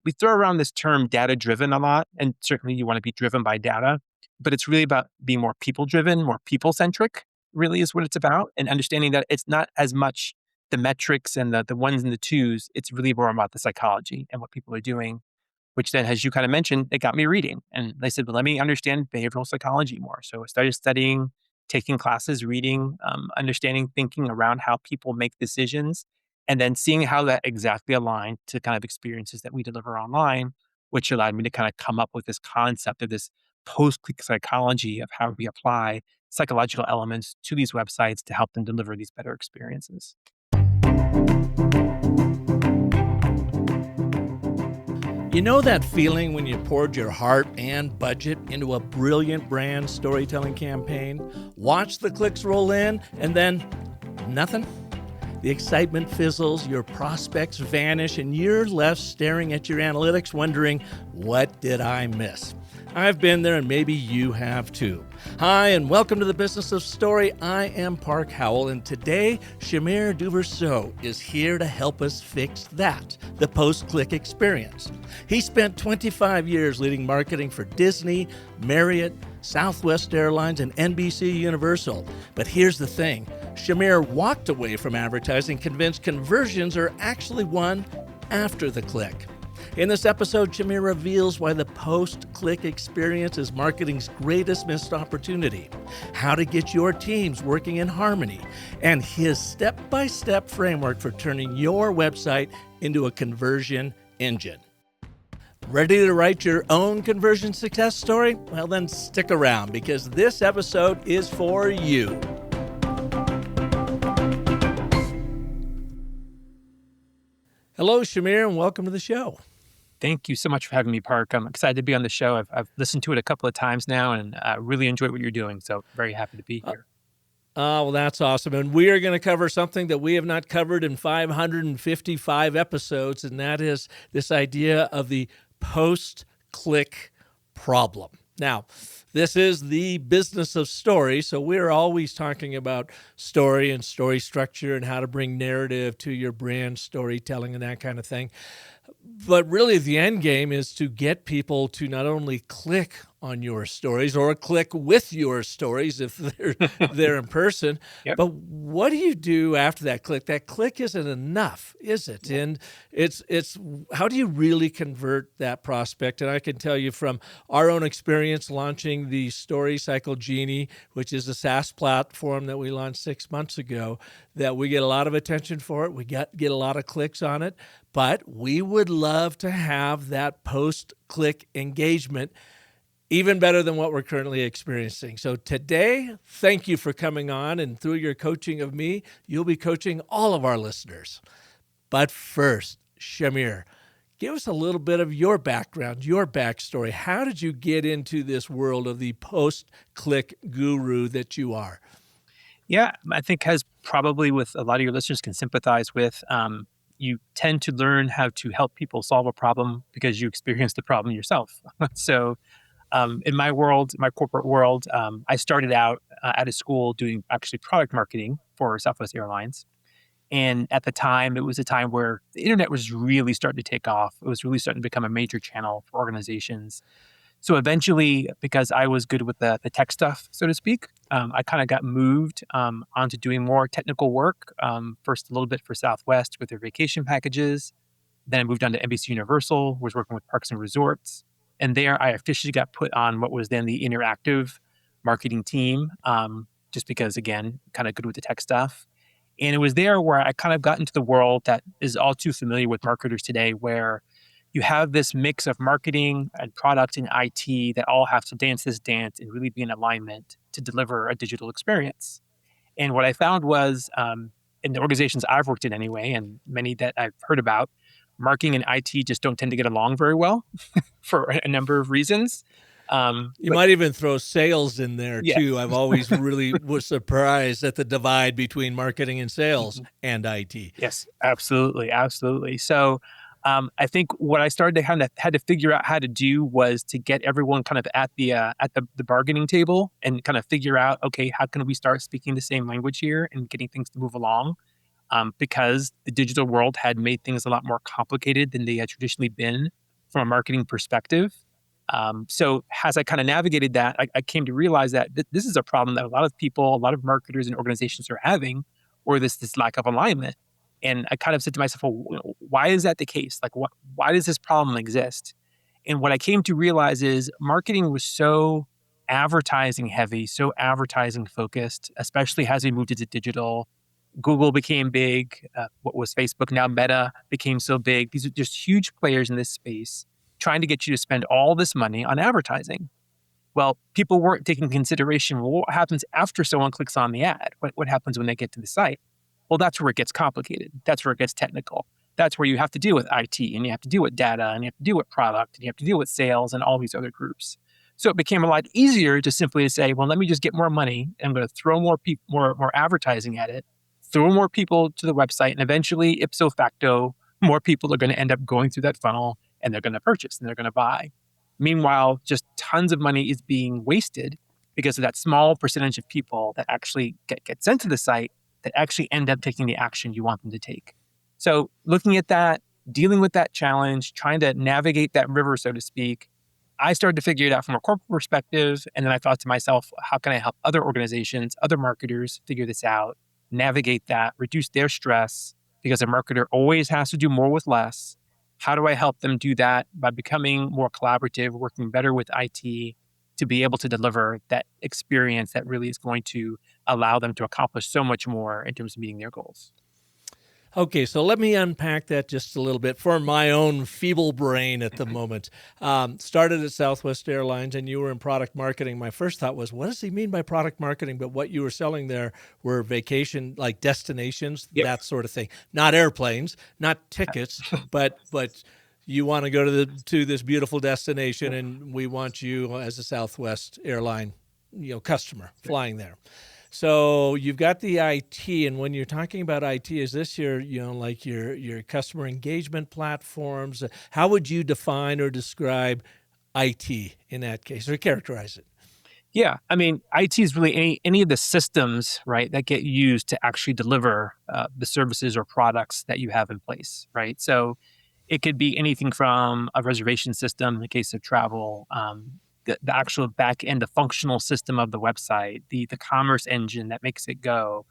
we throw around this term data-driven a lot, and certainly you want to be driven by data, but it's really about being more people-driven, more people-centric, really is what it's about, and understanding that it's not as much the metrics and the ones and the twos. It's really more about the psychology and what people are doing, which then, as you kind of mentioned, it got me reading. And I said, well, let me understand behavioral psychology more. So I started studying, taking classes, reading, understanding, thinking around how people make decisions, and then seeing how that exactly aligned to kind of experiences that we deliver online, which allowed me to kind of come up with this concept of this post-click psychology of how we apply psychological elements to these websites to help them deliver these better experiences. You know that feeling when you poured your heart and budget into a brilliant brand storytelling campaign, watch the clicks roll in, and then nothing? The excitement fizzles, your prospects vanish, and you're left staring at your analytics wondering, what did I miss? I've been there, and maybe you have too. Hi, and welcome to the Business of Story. I am Park Howell, and today, Shamir Duverseau is here to help us fix that, the post-click experience. He spent 25 years leading marketing for Disney, Marriott, Southwest Airlines, and NBC Universal. But here's the thing. Shamir walked away from advertising convinced conversions are actually won after the click. In this episode, Shamir reveals why the post-click experience is marketing's greatest missed opportunity, how to get your teams working in harmony, and his step-by-step framework for turning your website into a conversion engine. Ready to write your own conversion success story? Well, then stick around because this episode is for you. Hello, Shamir, and welcome to the show. Thank you so much for having me, Park. I'm excited to be on the show. I've listened to it a couple of times now and really enjoyed what you're doing. So very happy to be here. Well, that's awesome. And we are going to cover something that we have not covered in 555 episodes, and that is this idea of the post-click problem. Now, this is the business of story, so we're always talking about story and story structure and how to bring narrative to your brand storytelling and that kind of thing. But really, the end game is to get people to not only click on your stories or click with your stories if they're in person, Yep. but what do you do after that click? That click isn't enough, is it? And it's how do you really convert that prospect? And I can tell you from our own experience launching the Story Cycle Genie, which is a SaaS platform that we launched 6 months ago, that we get a lot of attention for it. We get a lot of clicks on it, but we would love to have that post-click engagement even better than what we're currently experiencing. So today, thank you for coming on, and through your coaching of me, you'll be coaching all of our listeners. But first, Shamir, give us a little bit of your background, your backstory. How did you get into this world of the post-click guru that you are? Yeah, I think as probably with a lot of your listeners can sympathize with, you tend to learn how to help people solve a problem because you experienced the problem yourself. So in my world, my corporate world, I started out at a school doing actually product marketing for Southwest Airlines. And at the time, it was a time where the internet was really starting to take off. It was really starting to become a major channel for organizations. So eventually, because I was good with the tech stuff, so to speak, I kind of got moved onto doing more technical work. First, a little bit for Southwest with their vacation packages. Then I moved on to NBC Universal, was working with parks and resorts. And there I officially got put on what was then the interactive marketing team, just because, again, kind of good with the tech stuff. And it was there where I kind of got into the world that is all too familiar with marketers today, where you have this mix of marketing and product and IT that all have to dance this dance and really be in alignment to deliver a digital experience. And what I found was in the organizations I've worked in anyway, and many that I've heard about, marketing and IT just don't tend to get along very well for a number of reasons. You might even throw sales in there too. I've always really was surprised at the divide between marketing and sales and IT. Yes, absolutely. Absolutely. So I think what I started to had to figure out how to do was to get everyone kind of at the bargaining table and kind of figure out, okay, how can we start speaking the same language here and getting things to move along? Because the digital world had made things a lot more complicated than they had traditionally been from a marketing perspective. So as I kind of navigated that, I came to realize that this is a problem that a lot of people, a lot of marketers and organizations are having, or this lack of alignment. And I kind of said to myself, well, why is that the case? Like, why does this problem exist? And what I came to realize is marketing was so advertising heavy, so advertising focused, especially as we moved into digital. Google became big. What was Facebook, now Meta, became so big. These are just huge players in this space trying to get you to spend all this money on advertising. Well, people weren't taking consideration, well, what happens after someone clicks on the ad? What happens when they get to the site? Well, that's where it gets complicated. That's where it gets technical. That's where you have to deal with IT, and you have to deal with data, and you have to deal with product, and you have to deal with sales and all these other groups. So it became a lot easier to simply say, well, let me just get more money. And I'm going to throw more advertising at it, throw more people to the website, and eventually, ipso facto, more people are going to end up going through that funnel, and they're going to purchase and they're going to buy. Meanwhile, just tons of money is being wasted because of that small percentage of people that actually get sent to the site that actually end up taking the action you want them to take. So looking at that, dealing with that challenge, trying to navigate that river, so to speak, I started to figure it out from a corporate perspective. And then I thought to myself, how can I help other organizations, other marketers figure this out, navigate that, reduce their stress? Because a marketer always has to do more with less. How do I help them do that by becoming more collaborative, working better with IT to be able to deliver that experience that really is going to allow them to accomplish so much more in terms of meeting their goals? Okay, so let me unpack that just a little bit for my own feeble brain at the moment. Started at Southwest Airlines, and you were in product marketing. My first thought was, what does he mean by product marketing? But what you were selling there were vacation, like destinations, Yep. that sort of thing. Not airplanes, not tickets, but you want to go to this beautiful destination, and we want you as a Southwest airline, customer flying there. So you've got the IT, and when you're talking about IT, is this your customer engagement platforms? How would you define or describe IT in that case, or characterize it? Yeah, I mean, IT is really any of the systems, right, that get used to actually deliver the services or products that you have in place, right? So it could be anything from a reservation system in the case of travel, the actual back end, the functional system of the website, the commerce engine that makes it go,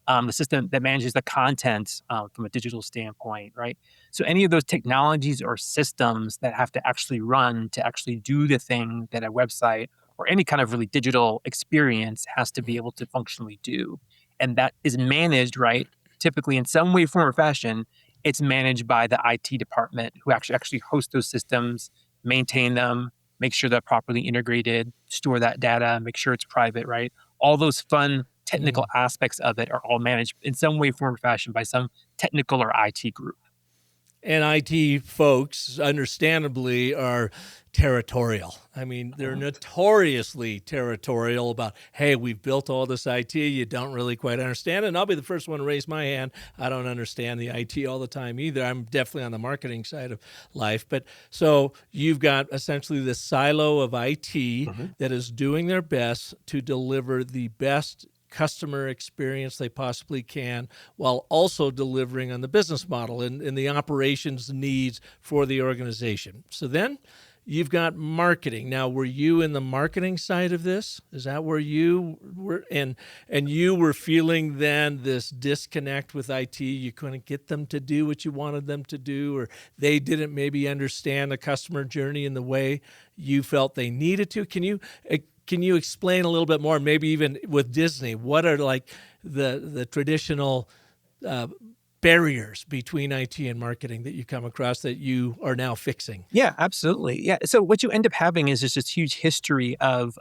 the system that manages the content from a digital standpoint, right? So any of those technologies or systems that have to actually run to actually do the thing that a website or any kind of really digital experience has to be able to functionally do. And that is managed, right? Typically in some way, form, or fashion, it's managed by the IT department who actually host those systems, maintain them, make sure they're properly integrated, store that data, make sure it's private, right? All those fun technical aspects of it are all managed in some way, form, or fashion by some technical or IT group. And IT folks, understandably, are territorial. I mean, they're notoriously territorial about, hey, we've built all this IT, you don't really quite understand it. And I'll be the first one to raise my hand. I don't understand the IT all the time either. I'm definitely on the marketing side of life. But so you've got essentially this silo of IT that is doing their best to deliver the best customer experience they possibly can, while also delivering on the business model and the operations needs for the organization. So then you've got marketing. Now, were you in the marketing side of this? Is that where you were? And you were feeling then this disconnect with IT. You couldn't get them to do what you wanted them to do, or they didn't maybe understand the customer journey in the way you felt they needed to. Can you explain a little bit more, maybe even with Disney, what are like the traditional barriers between IT and marketing that you come across that you are now fixing? Yeah, absolutely. Yeah. So what you end up having is just this huge history of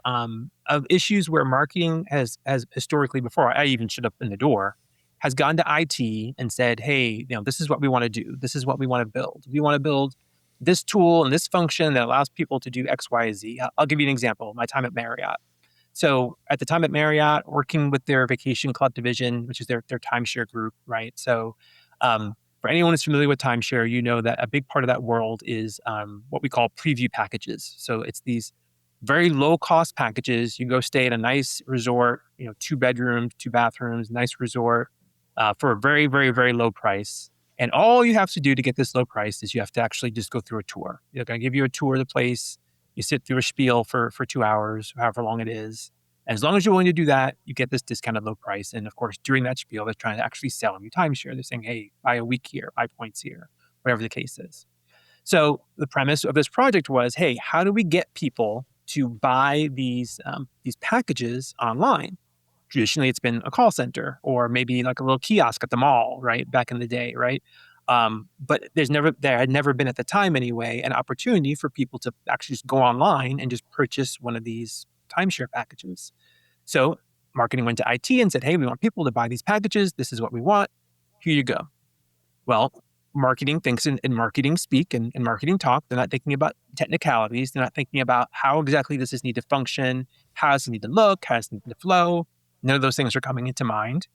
issues where marketing has historically, before I even showed up in the door, has gone to IT and said, hey, this is what we want to do. This is what we want to build. We want to build this tool and this function that allows people to do X, Y, Z. I'll give you an example. My time at Marriott. So at the time at Marriott, working with their vacation club division, which is their timeshare group, right? So for anyone who's familiar with timeshare, you know that a big part of that world is what we call preview packages. So it's these very low cost packages. You go stay at a nice resort, 2 bedrooms, 2 bathrooms, nice resort for a very, very, very low price. And all you have to do to get this low price is you have to actually just go through a tour. They're going to give you a tour of the place. You sit through a spiel for 2 hours, however long it is. And as long as you're willing to do that, you get this discounted low price. And of course, during that spiel, they're trying to actually sell you timeshare. They're saying, hey, buy a week here, buy points here, whatever the case is. So the premise of this project was, hey, how do we get people to buy these packages online? Traditionally, it's been a call center or maybe like a little kiosk at the mall, right? Back in the day, right? But there had never been at the time anyway, an opportunity for people to actually just go online and just purchase one of these timeshare packages. So marketing went to IT and said, hey, we want people to buy these packages. This is what we want. Here you go. Well, marketing thinks in marketing speak and marketing talk. They're not thinking about technicalities. They're not thinking about how exactly does this need to function, how does it need to look, how does it need to flow. None of those things are coming into mind.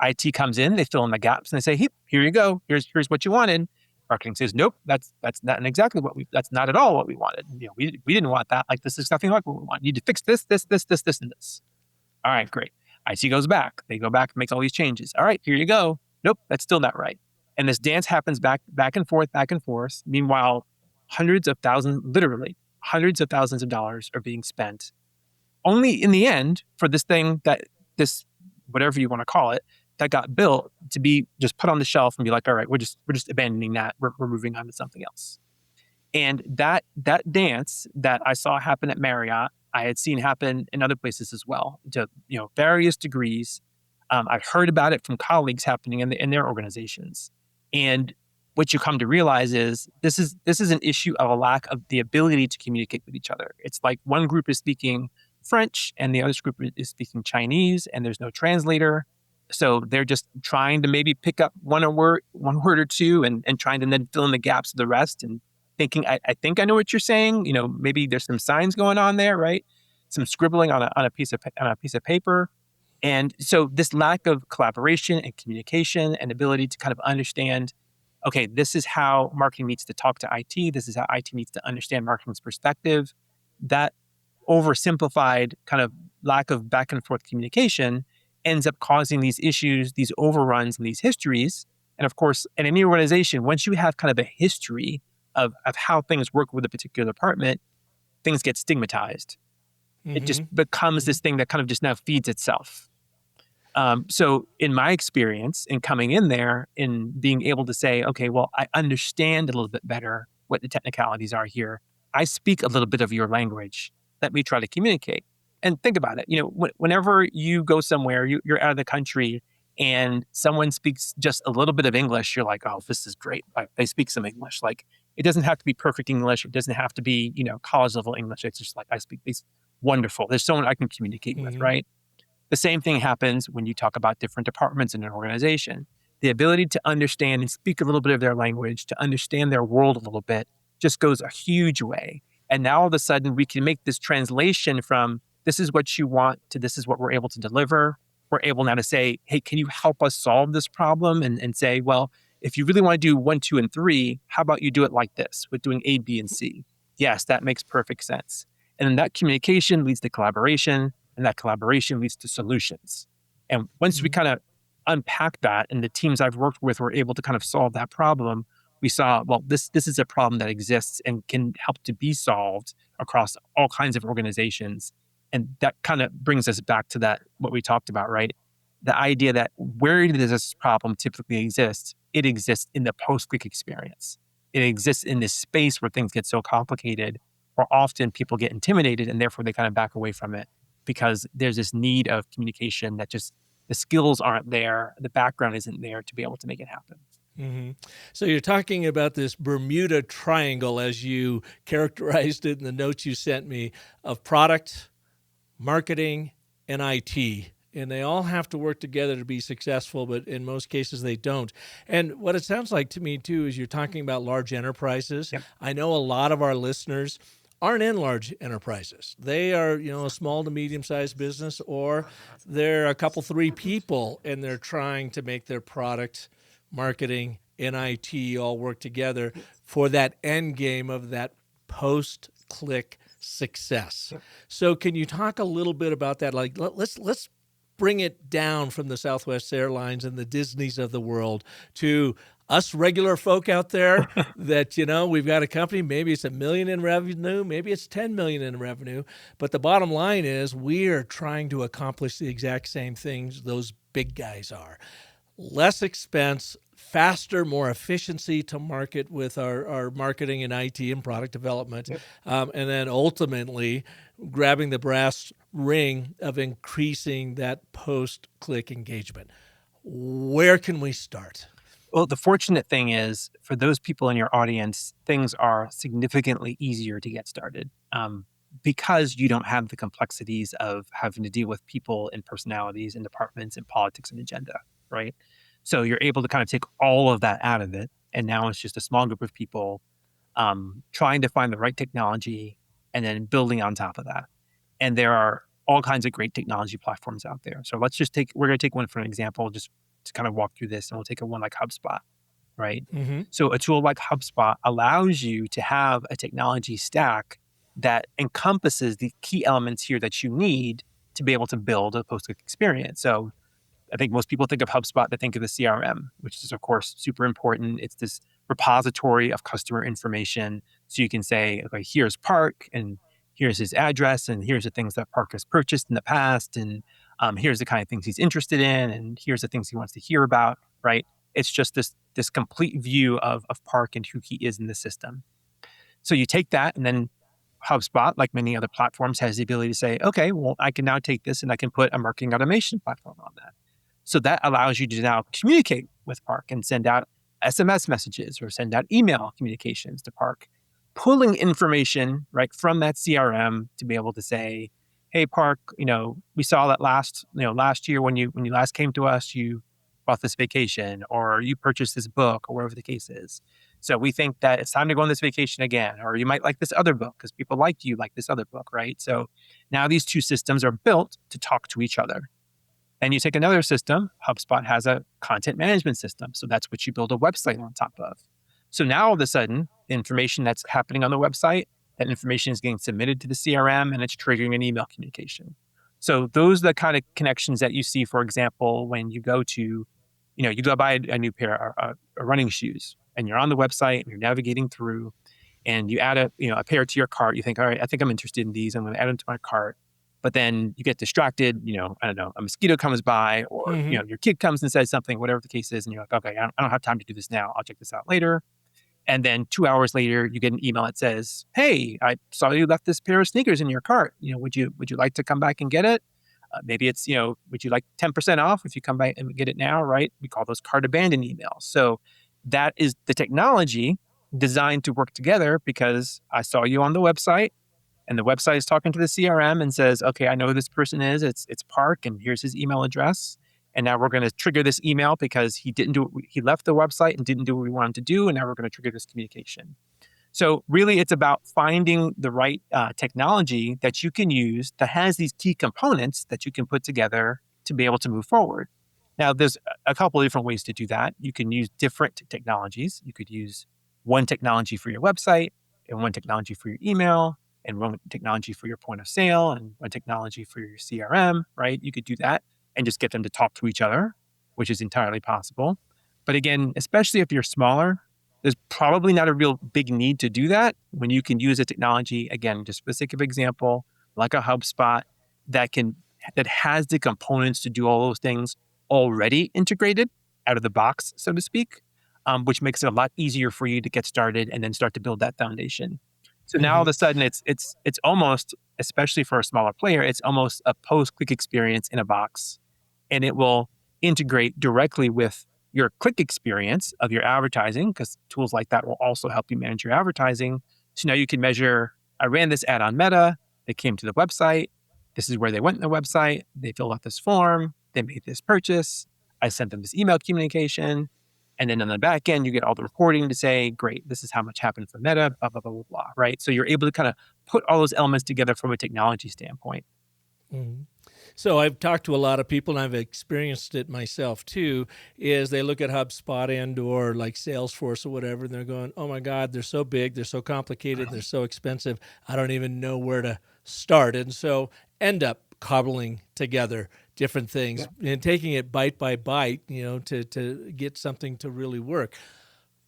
IT comes in, they fill in the gaps, and they say, hey, here you go. Here's what you wanted. Marketing says, nope, that's not exactly that's not at all what we wanted. We didn't want that. Like, this is nothing like what we want. You need to fix this, and this. All right, great. IT goes back. They go back and make all these changes. All right, here you go. Nope, that's still not right. And this dance happens back and forth. Meanwhile, literally hundreds of thousands of dollars are being spent only in the end for this thing this, whatever you want to call it, that got built to be just put on the shelf and be like, all right, we're just abandoning that. We're moving on to something else. And that dance that I saw happen at Marriott, I had seen happen in other places as well, to various degrees. I've heard about it from colleagues happening in their organizations. And what you come to realize is this is an issue of a lack of the ability to communicate with each other. It's like one group is speaking French and the other group is speaking Chinese, and there's no translator. So they're just trying to maybe pick up one word or two and trying to then fill in the gaps of the rest and thinking, I think I know what you're saying. Maybe there's some signs going on there, right? Some scribbling on a piece of paper. And so this lack of collaboration and communication and ability to kind of understand, okay, this is how marketing needs to talk to IT. This is how IT needs to understand marketing's perspective. That oversimplified kind of lack of back and forth communication ends up causing these issues, these overruns, and these histories. And of course, in any organization, once you have kind of a history of how things work with a particular department, things get stigmatized. Mm-hmm. It just becomes this thing that kind of just now feeds itself. So in my experience in coming in there and being able to say, okay, well, I understand a little bit better what the technicalities are here. I speak a little bit of your language. Let me try to communicate. And think about it. Whenever you go somewhere, you're out of the country and someone speaks just a little bit of English, you're like, oh, this is great. They speak some English. Like, it doesn't have to be perfect English. It doesn't have to be, college level English. It's just like, I speak these wonderful. There's someone I can communicate with, right? The same thing happens when you talk about different departments in an organization. The ability to understand and speak a little bit of their language, to understand their world a little bit, just goes a huge way. And now all of a sudden we can make this translation from this is what you want to this is what we're able to deliver. We're able now to say, hey, can you help us solve this problem? And say, well, if you really want to do 1, 2, and 3, how about you do it like this with doing A, B, and C? Yes, that makes perfect sense. And then that communication leads to collaboration, and that collaboration leads to solutions. And once we kind of unpack that, and the teams I've worked with were able to kind of solve that problem, we saw, well, this is a problem that exists and can help to be solved across all kinds of organizations. And that kind of brings us back to that, what we talked about, right? The idea that where does this problem typically exist? It exists in the post-click experience. It exists in this space where things get so complicated, where often people get intimidated and therefore they kind of back away from it because there's this need of communication that just the skills aren't there, the background isn't there to be able to make it happen. Mm-hmm. So you're talking about this Bermuda Triangle, as you characterized it in the notes you sent me, of product, marketing, and IT. And they all have to work together to be successful, but in most cases they don't. And what it sounds like to me, too, is you're talking about large enterprises. Yep. I know a lot of our listeners aren't in large enterprises. They are, a small to medium-sized business, or they're a couple, 3 people, and they're trying to make their product, marketing, and IT all work together for that end game of that post-click success. Yep. So can you talk a little bit about that? Like, let's bring it down from the Southwest Airlines and the Disneys of the world to us regular folk out there that, we've got a company, maybe it's $1 million in revenue, maybe it's 10 million in revenue. But the bottom line is we are trying to accomplish the exact same things those big guys are. Less expense, faster, more efficiency to market with our marketing and IT and product development. Yep. And then ultimately grabbing the brass ring of increasing that post-click engagement. Where can we start? Well, the fortunate thing is for those people in your audience, things are significantly easier to get started because you don't have the complexities of having to deal with people and personalities and departments and politics and agenda, right? So you're able to kind of take all of that out of it. And now it's just a small group of people trying to find the right technology and then building on top of that. And there are all kinds of great technology platforms out there. So we're going to take one for an example, just to kind of walk through this, and we'll take one like HubSpot, right? Mm-hmm. So a tool like HubSpot allows you to have a technology stack that encompasses the key elements here that you need to be able to build a post-click experience. So I think most people think of HubSpot, they think of the CRM, which is, of course, super important. It's this repository of customer information. So you can say, okay, here's Park, and here's his address, and here's the things that Park has purchased in the past, and here's the kind of things he's interested in, and here's the things he wants to hear about, right? It's just this complete view of Park and who he is in the system. So you take that, and then HubSpot, like many other platforms, has the ability to say, okay, well, I can now take this and I can put a marketing automation platform on that. So that allows you to now communicate with Park and send out SMS messages or send out email communications to Park, pulling information right from that CRM to be able to say, hey, Park, we saw that last year when you last came to us, you bought this vacation or you purchased this book or whatever the case is. So we think that it's time to go on this vacation again, or you might like this other book because people like this other book, right? So now these two systems are built to talk to each other. And you take another system, HubSpot has a content management system. So that's what you build a website on top of. So now all of a sudden, the information that's happening on the website, that information is getting submitted to the CRM and it's triggering an email communication. So those are the kind of connections that you see, for example, when you go to, you go buy a new pair of running shoes and you're on the website and you're navigating through and you add a pair to your cart. You think, all right, I think I'm interested in these. I'm going to add them to my cart. But then you get distracted, I don't know, a mosquito comes by or, Mm-hmm. your kid comes and says something, whatever the case is. And you're like, okay, I don't have time to do this now. I'll check this out later. And then 2 hours later, you get an email that says, hey, I saw you left this pair of sneakers in your cart. Would you like to come back and get it? Maybe it's, would you like 10% off if you come back and get it now, right? We call those cart abandon emails. So that is the technology designed to work together because I saw you on the website. And the website is talking to the CRM and says, okay, I know who this person is. It's Park, and here's his email address. And now we're going to trigger this email because he left the website and didn't do what we wanted to do. And now we're going to trigger this communication. So really, it's about finding the right technology that you can use that has these key components that you can put together to be able to move forward. Now, there's a couple of different ways to do that. You can use different technologies. You could use one technology for your website and one technology for your email, and one technology for your point of sale and one technology for your CRM, right? You could do that and just get them to talk to each other, which is entirely possible. But again, especially if you're smaller, there's probably not a real big need to do that when you can use a technology, again, just for the sake of example, like a HubSpot that has the components to do all those things already integrated out of the box, so to speak, which makes it a lot easier for you to get started and then start to build that foundation. So now all of a sudden it's almost, especially for a smaller player, it's almost a post-click experience in a box. And it will integrate directly with your click experience of your advertising, because tools like that will also help you manage your advertising. So now you can measure, I ran this ad on Meta, they came to the website, this is where they went in the website, they filled out this form, they made this purchase, I sent them this email communication. And then on the back end, you get all the reporting to say, great, this is how much happened for Meta, blah, blah, blah, blah, blah, right? So you're able to kind of put all those elements together from a technology standpoint. Mm-hmm. So I've talked to a lot of people, and I've experienced it myself too, is they look at HubSpot and or like Salesforce or whatever, and they're going, oh my God, they're so big, they're so complicated, they're so expensive, I don't even know where to start. And so end up cobbling together different things, Yeah. and taking it bite by bite, to get something to really work,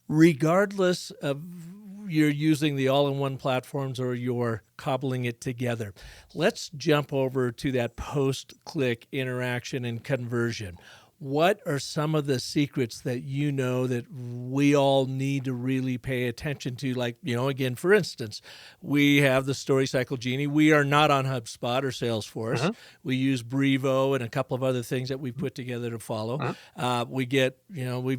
regardless of you're using the all-in-one platforms or you're cobbling it together. Let's jump over to that post-click interaction and conversion. What are some of the secrets that that we all need to really pay attention to? Like, again, for instance, we have the Story Cycle Genie. We are not on HubSpot or Salesforce. Mm-hmm. We use Brevo and a couple of other things that we've put together to follow. We've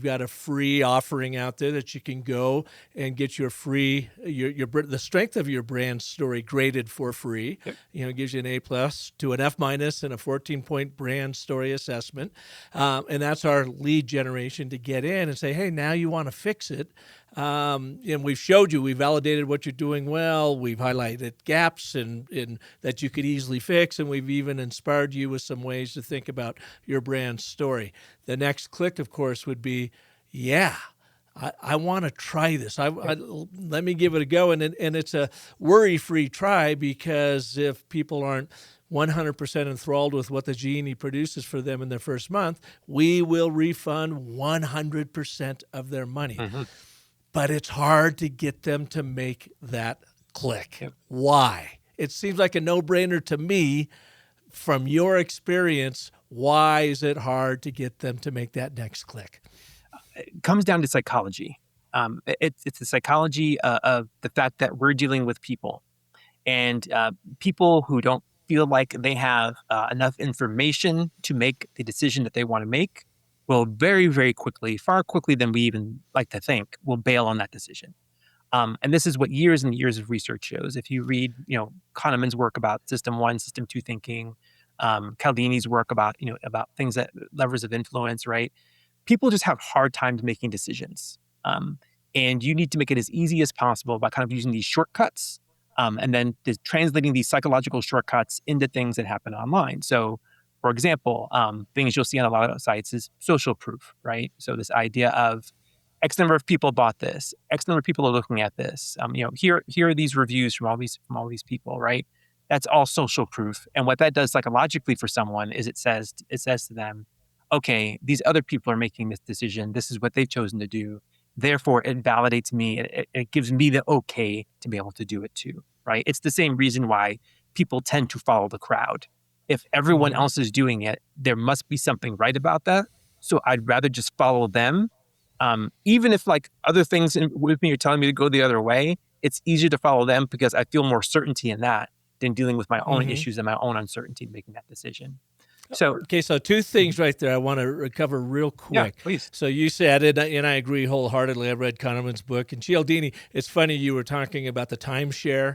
got a free offering out there that you can go and get your free, the strength of your brand story graded for free. Yep. It gives you an A+ to an F- and a 14-point brand story assessment. And that's our lead generation to get in and say, hey, now you want to fix it. And we've showed you, we validated what you're doing well. We've highlighted gaps in that you could easily fix. And we've even inspired you with some ways to think about your brand story. The next click, of course, would be, I want to try this. Let me give it a go. And it's a worry-free try, because if people aren't 100% enthralled with what the genie produces for them in their first month, we will refund 100% of their money. Mm-hmm. But it's hard to get them to make that click. Yep. Why? It seems like a no-brainer to me. From your experience, why is it hard to get them to make that next click? It comes down to psychology. It's the psychology of the fact that we're dealing with people, and people who don't feel like they have enough information to make the decision that they want to make will very, very quickly, far quickly than we even like to think, will bail on that decision. And this is what years and years of research shows. If you read, Kahneman's work about System 1, System 2 thinking, Cialdini's work about things that levers of influence, right? People just have hard times making decisions. And you need to make it as easy as possible by kind of using these shortcuts, and then translating these psychological shortcuts into things that happen online. So, for example, things you'll see on a lot of sites is social proof, right? So this idea of X number of people bought this, X number of people are looking at this. Here are these reviews from all these people, right? That's all social proof. And what that does psychologically for someone is it says to them, okay, these other people are making this decision. This is what they've chosen to do. Therefore, it validates me. It gives me the okay to be able to do it too, right? It's the same reason why people tend to follow the crowd. If everyone else is doing it, there must be something right about that. So I'd rather just follow them. Even if other things with me are telling me to go the other way, it's easier to follow them because I feel more certainty in that than dealing with my own issues and my own uncertainty in making that decision. So, okay, so two things right there I want to cover real quick. Yeah, please. So you said, and I agree wholeheartedly, I read Kahneman's book. And Cialdini, it's funny you were talking about the timeshare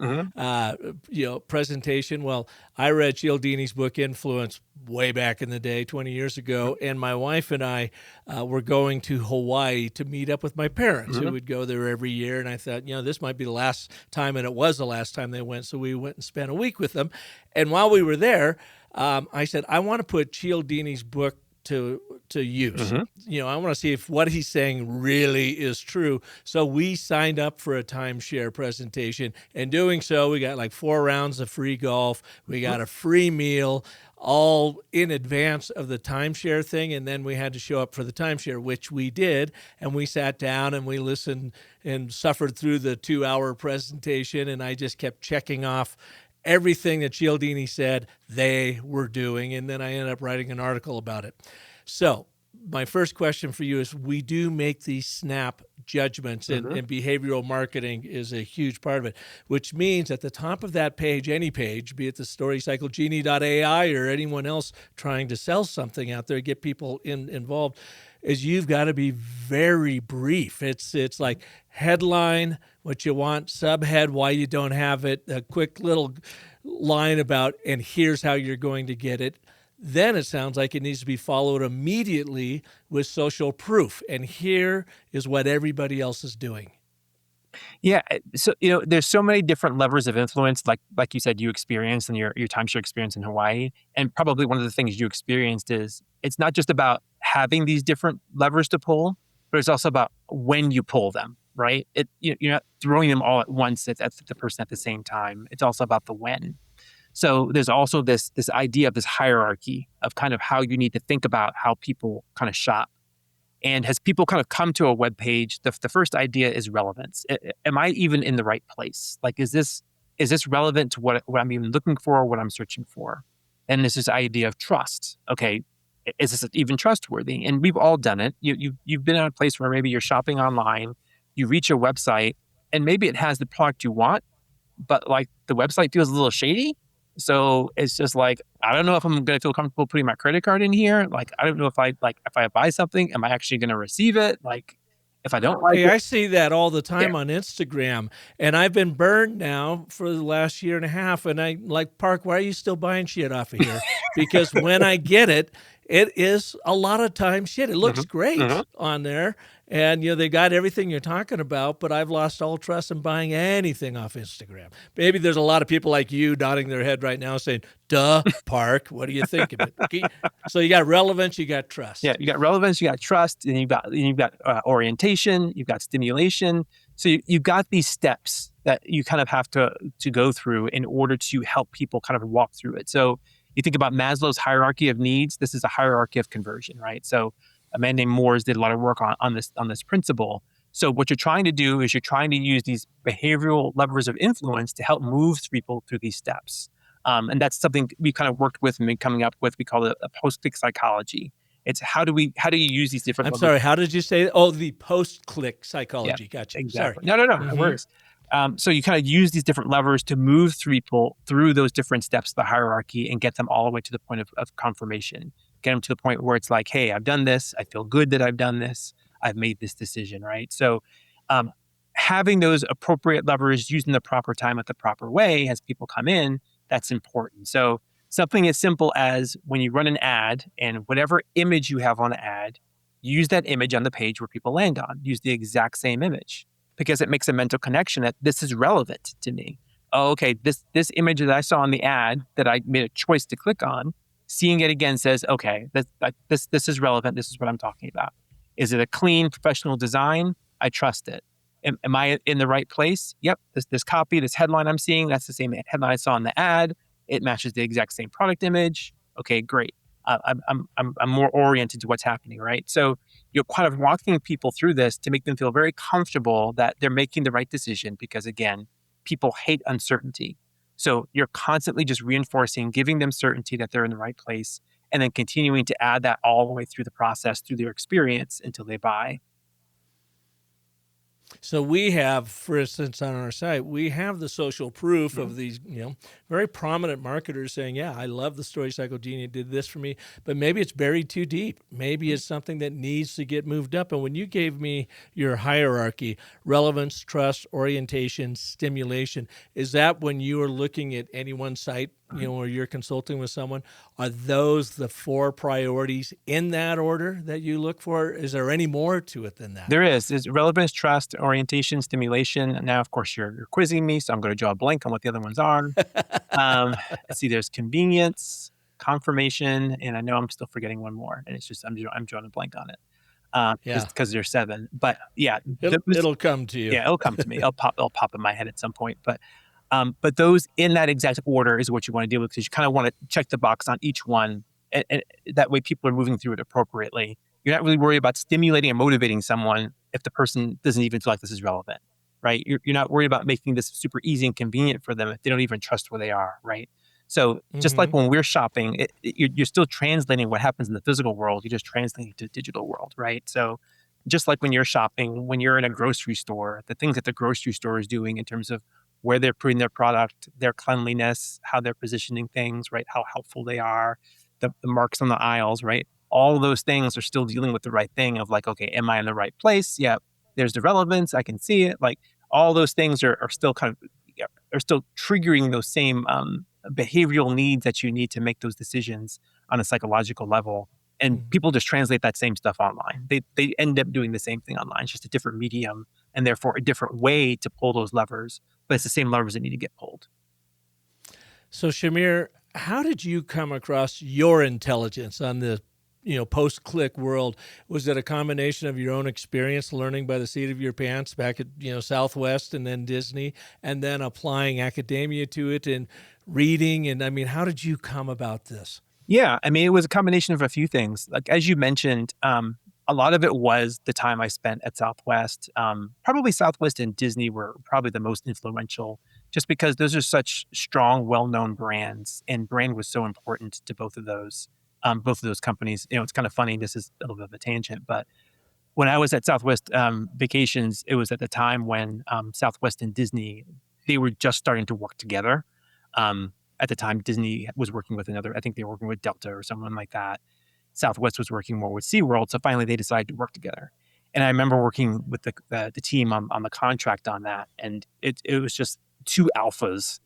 presentation. Well, I read Cialdini's book, Influence, way back in the day, 20 years ago. And my wife and I were going to Hawaii to meet up with my parents, who would go there every year. And I thought, this might be the last time, and it was the last time they went. So we went and spent a week with them. And while we were there, I said, I want to put Cialdini's book to use. I want to see if what he's saying really is true. So we signed up for a timeshare presentation. And doing so, we got 4 rounds of free golf. We got a free meal, all in advance of the timeshare thing. And then we had to show up for the timeshare, which we did. And we sat down and we listened and suffered through the 2-hour presentation. And I just kept checking off everything that Cialdini said they were doing, and then I ended up writing an article about it. So my first question for you is, we do make these snap judgments, and behavioral marketing is a huge part of it, which means at the top of that page, any page, be it the StoryCycleGenie.ai or anyone else trying to sell something out there, get people involved, is you've got to be very brief. It's like headline, what you want, subhead, why you don't have it, a quick little line about, and here's how you're going to get it. Then it sounds like it needs to be followed immediately with social proof. And here is what everybody else is doing. Yeah. So, there's so many different levers of influence, like you said, you experienced in your timeshare experience in Hawaii. And probably one of the things you experienced is it's not just about having these different levers to pull, but it's also about when you pull them, right? You're not throwing them all at once at the person at the same time. It's also about the when. So there's also this idea of this hierarchy of kind of how you need to think about how people kind of shop. And as people kind of come to a web page, the first idea is relevance. Am I even in the right place? Like, is this relevant to what I'm even looking for, what I'm searching for? And there's this idea of trust. Okay, is this even trustworthy? And we've all done it. You've been at a place where maybe you're shopping online, you reach a website, and maybe it has the product you want, but like the website feels a little shady. So it's just like, I don't know if I'm going to feel comfortable putting my credit card in here. Like, I don't know if I buy something, am I actually going to receive it? Like, if I don't like Hey, it, I see that all the yeah. time on Instagram, and I've been burned now for the last year and a half. And I like, Park, why are you still buying shit off of here? Because when I get it, it is a lot of times shit. It looks Mhm, great mhm. on there, and they got everything you're talking about. But I've lost all trust in buying anything off Instagram. Maybe there's a lot of people like you nodding their head right now, saying, "Duh, Park, what do you think of it?" Okay? So you got relevance, you got Yeah, trust. you got relevance, you got trust, and you've got orientation, you've got stimulation. So you've got these steps that you kind of have to go through in order to help people kind of walk through it. So you think about Maslow's hierarchy of needs. This is a hierarchy of conversion, right? So a man named Moores did a lot of work on this principle. So what you're trying to do is you're trying to use these behavioral levers of influence to help move people through these steps. And that's something we kind of worked with and been coming up with. We call it a post-click psychology. It's how do you use these different I'm levers? sorry, how did you say it? Oh, the post-click Yeah, psychology. Gotcha. Sorry. exactly. No, no Mhm. worries. So you kind of use these different levers to move people through those different steps of the hierarchy and get them all the way to the point of confirmation. Get them to the point where it's like, hey, I've done this. I feel good that I've done this. I've made this decision, right? So um, having those appropriate levers used in the proper time at the proper way as people come in, that's important. So something as simple as when you run an ad and whatever image you have on the ad, use that image on the page where people land on. Use the exact same image because it makes a mental connection that this is relevant to me. Oh, okay, this image that I saw on the ad that I made a choice to click on, seeing it again says, okay, this is relevant. This is what I'm talking about. Is it a clean, professional design? I trust it. Am I in the right place? Yep. This copy, this headline I'm seeing, that's the same headline I saw in the ad. It matches the exact same product image. Okay, great. I'm more oriented to what's happening, right? So you're kind of walking people through this to make them feel very comfortable that they're making the right decision because, again, people hate uncertainty. So you're constantly just reinforcing, giving them certainty that they're in the right place, and then continuing to add that all the way through the process, through their experience until they buy. So we have, for instance, on our site, we have the social proof Mhm. of these, very prominent marketers saying, "Yeah, I love the Story Cycle Genie. It did this for me." But maybe it's buried too deep. Maybe it's something that needs to get moved up. And when you gave me your hierarchy, relevance, trust, orientation, stimulation, is that when you are looking at any one site, or you're consulting with someone, are those the four priorities in that order that you look for? Is there any more to it than that? There is. There's relevance, trust, orientation, stimulation. And now, of course, you're quizzing me, so I'm going to draw a blank on what the other ones are. Let's see. There's convenience, confirmation, and I know I'm still forgetting one more, and it's just I'm drawing a blank on it Yeah, because there's seven. But yeah, it'll come to you. yeah, it'll come to me. It'll pop in my head at some point. But those in that exact order is what you want to deal with because you kind of want to check the box on each one, and that way people are moving through it appropriately. You're not really worried about stimulating or motivating someone if the person doesn't even feel like this is relevant, right? You're not worried about making this super easy and convenient for them if they don't even trust where they are, right? So just like Hmm. when we're shopping, you're still translating what happens in the physical world. You're just translating it to the digital world, right? So just like when you're shopping, when you're in a grocery store, the things that the grocery store is doing in terms of where they're putting their product, their cleanliness, how they're positioning things, right? How helpful they are, the marks on the aisles, right? All of those things are still dealing with the right thing of like, okay, am I in the right place? Yeah, there's the relevance. I can see it. Like all those things are still kind of, yeah, are still triggering those same behavioral needs that you need to make those decisions on a psychological level. And people just translate that same stuff online. They end up doing the same thing online. It's just a different medium and therefore a different way to pull those levers, but it's the same levers that need to get pulled. So, Shamir, how did you come across your intelligence on the post-click world? Was it a combination of your own experience learning by the seat of your pants back at Southwest and then Disney, and then applying academia to it? And reading? And I mean, how did you come about this? Yeah, I mean, it was a combination of a few things. Like as you mentioned, a lot of it was the time I spent at Southwest. Probably Southwest and Disney were probably the most influential, just because those are such strong, well-known brands, and brand was so important to both of those companies. You know, it's kind of funny. This is a little bit of a tangent, but when I was at Southwest Vacations, it was at the time when Southwest and Disney, they were just starting to work together. At the time, Disney was working with another, I think they were working with Delta or someone like that. Southwest was working more with SeaWorld. So finally, they decided to work together. And I remember working with the team on the contract on that. And it was just two alphas,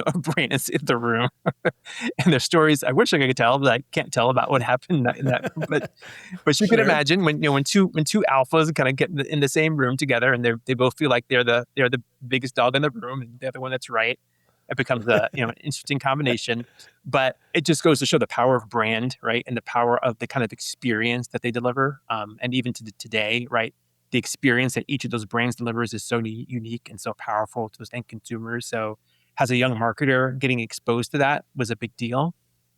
of brands in the room. And their stories, I wish I could tell, but I can't tell about what happened in that. But you can Sure. imagine when two alphas kind of get in the same room together, and they both feel like they're the biggest dog in the room, and they're the one that's right. It becomes an interesting combination. But it just goes to show the power of brand, right, and the power of the kind of experience that they deliver, and even to today, right. The experience that each of those brands delivers is so unique and so powerful to those end consumers. So, as a young marketer, getting exposed to that was a big deal.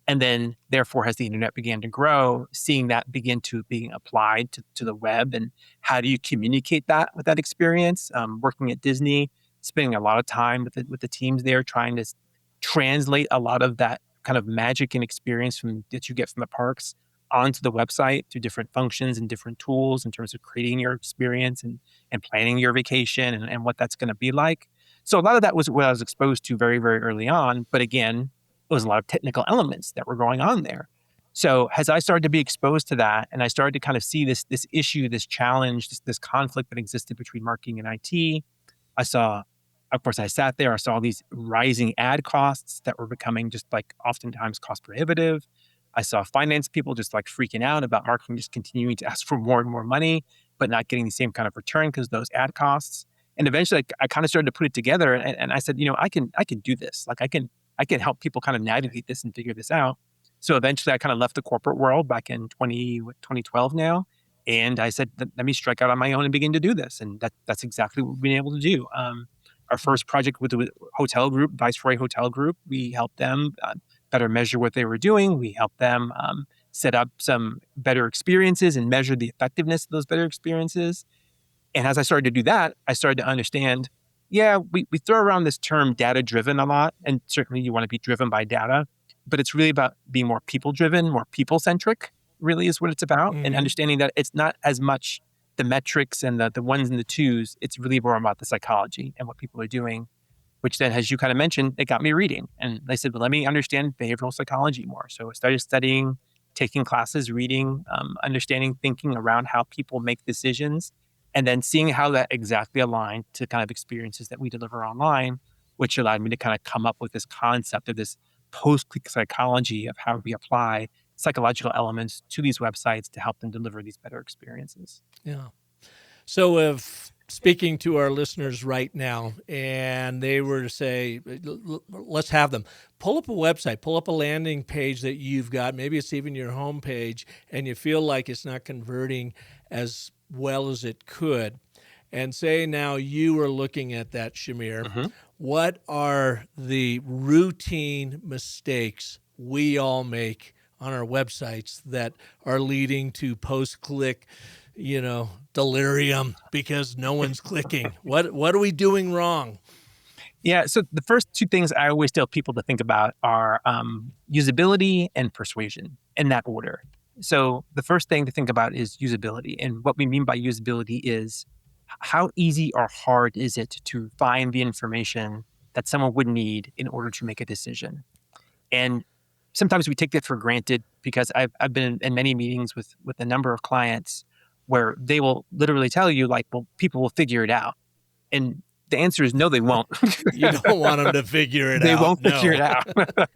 And then, therefore, as the internet began to grow, seeing that begin to being applied to the web, and how do you communicate that with that experience? Working at Disney, spending a lot of time with the teams there, trying to translate a lot of that kind of magic and experience that you get from the parks onto the website through different functions and different tools in terms of creating your experience and planning your vacation and what that's going to be like. So a lot of that was what I was exposed to very, very early on. But again, it was a lot of technical elements that were going on there. So as I started to be exposed to that, and I started to kind of see this issue, this challenge, this conflict that existed between marketing and IT, I saw, of course, I sat there, I saw these rising ad costs that were becoming just like oftentimes cost prohibitive. I saw finance people just like freaking out about marketing, just continuing to ask for more and more money, but not getting the same kind of return because those ad costs. And eventually I kind of started to put it together, and I said, I can do this. Like I can help people kind of navigate this and figure this out. So eventually I kind of left the corporate world back in 2012 now. And I said, let me strike out on my own and begin to do this. And that's exactly what we've been able to do. Our first project with the hotel group, Viceroy Hotel Group, we helped them better measure what they were doing. We helped them set up some better experiences and measure the effectiveness of those better experiences. And as I started to do that, I started to understand, yeah, we throw around this term data driven a lot. And certainly you want to be driven by data, but it's really about being more people driven, more people centric, really is what it's about. And Hmm. understanding that it's not as much the metrics and the ones and the twos. It's really more about the psychology and what people are doing, which then, as you kind of mentioned, it got me reading. And I said, well, let me understand behavioral psychology more. So I started studying, taking classes, reading, understanding, thinking around how people make decisions, and then seeing how that exactly aligned to kind of experiences that we deliver online, which allowed me to kind of come up with this concept of this post-click psychology of how we apply psychological elements to these websites to help them deliver these better experiences. Yeah. So if speaking to our listeners right now and they were to say, let's have them pull up a website, pull up a landing page that you've got, maybe it's even your home page, and you feel like it's not converting as well as it could. And say now you are looking at that, Shamir, Mhm. what are the routine mistakes we all make on our websites that are leading to post-click, delirium because no one's clicking? What are we doing wrong? Yeah. So the first two things I always tell people to think about are usability and persuasion in that order. So the first thing to think about is usability. And what we mean by usability is how easy or hard is it to find the information that someone would need in order to make a decision? And sometimes we take that for granted because I've been in many meetings with a number of clients where they will literally tell you like, well, people will figure it out. And the answer is no, they won't. You don't want them to figure it They out. won't figure No. it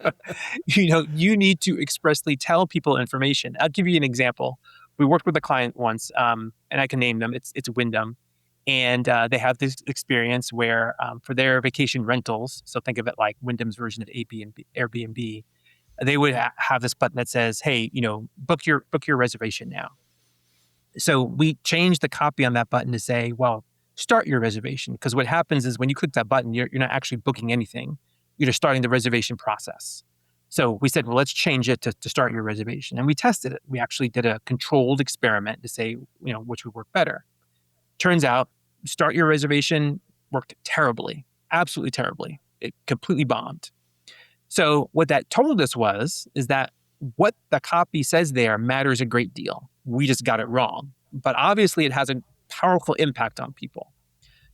out. You need to expressly tell people information. I'll give you an example. We worked with a client once, and I can name them. It's Wyndham, and they have this experience where for their vacation rentals, so think of it like Wyndham's version of Airbnb, they would have this button that says, "Hey, book your reservation now." So we changed the copy on that button to say, well, start your reservation. Because what happens is when you click that button, you're not actually booking anything. starting the reservation process. So we said, well, let's change it to start your reservation. And we tested it. We actually did a controlled experiment to say, which would work better. Turns out, start your reservation worked terribly, absolutely terribly. It completely bombed. So what that told us is that what the copy says there matters a great deal. We just got it wrong. But obviously it has a powerful impact on people.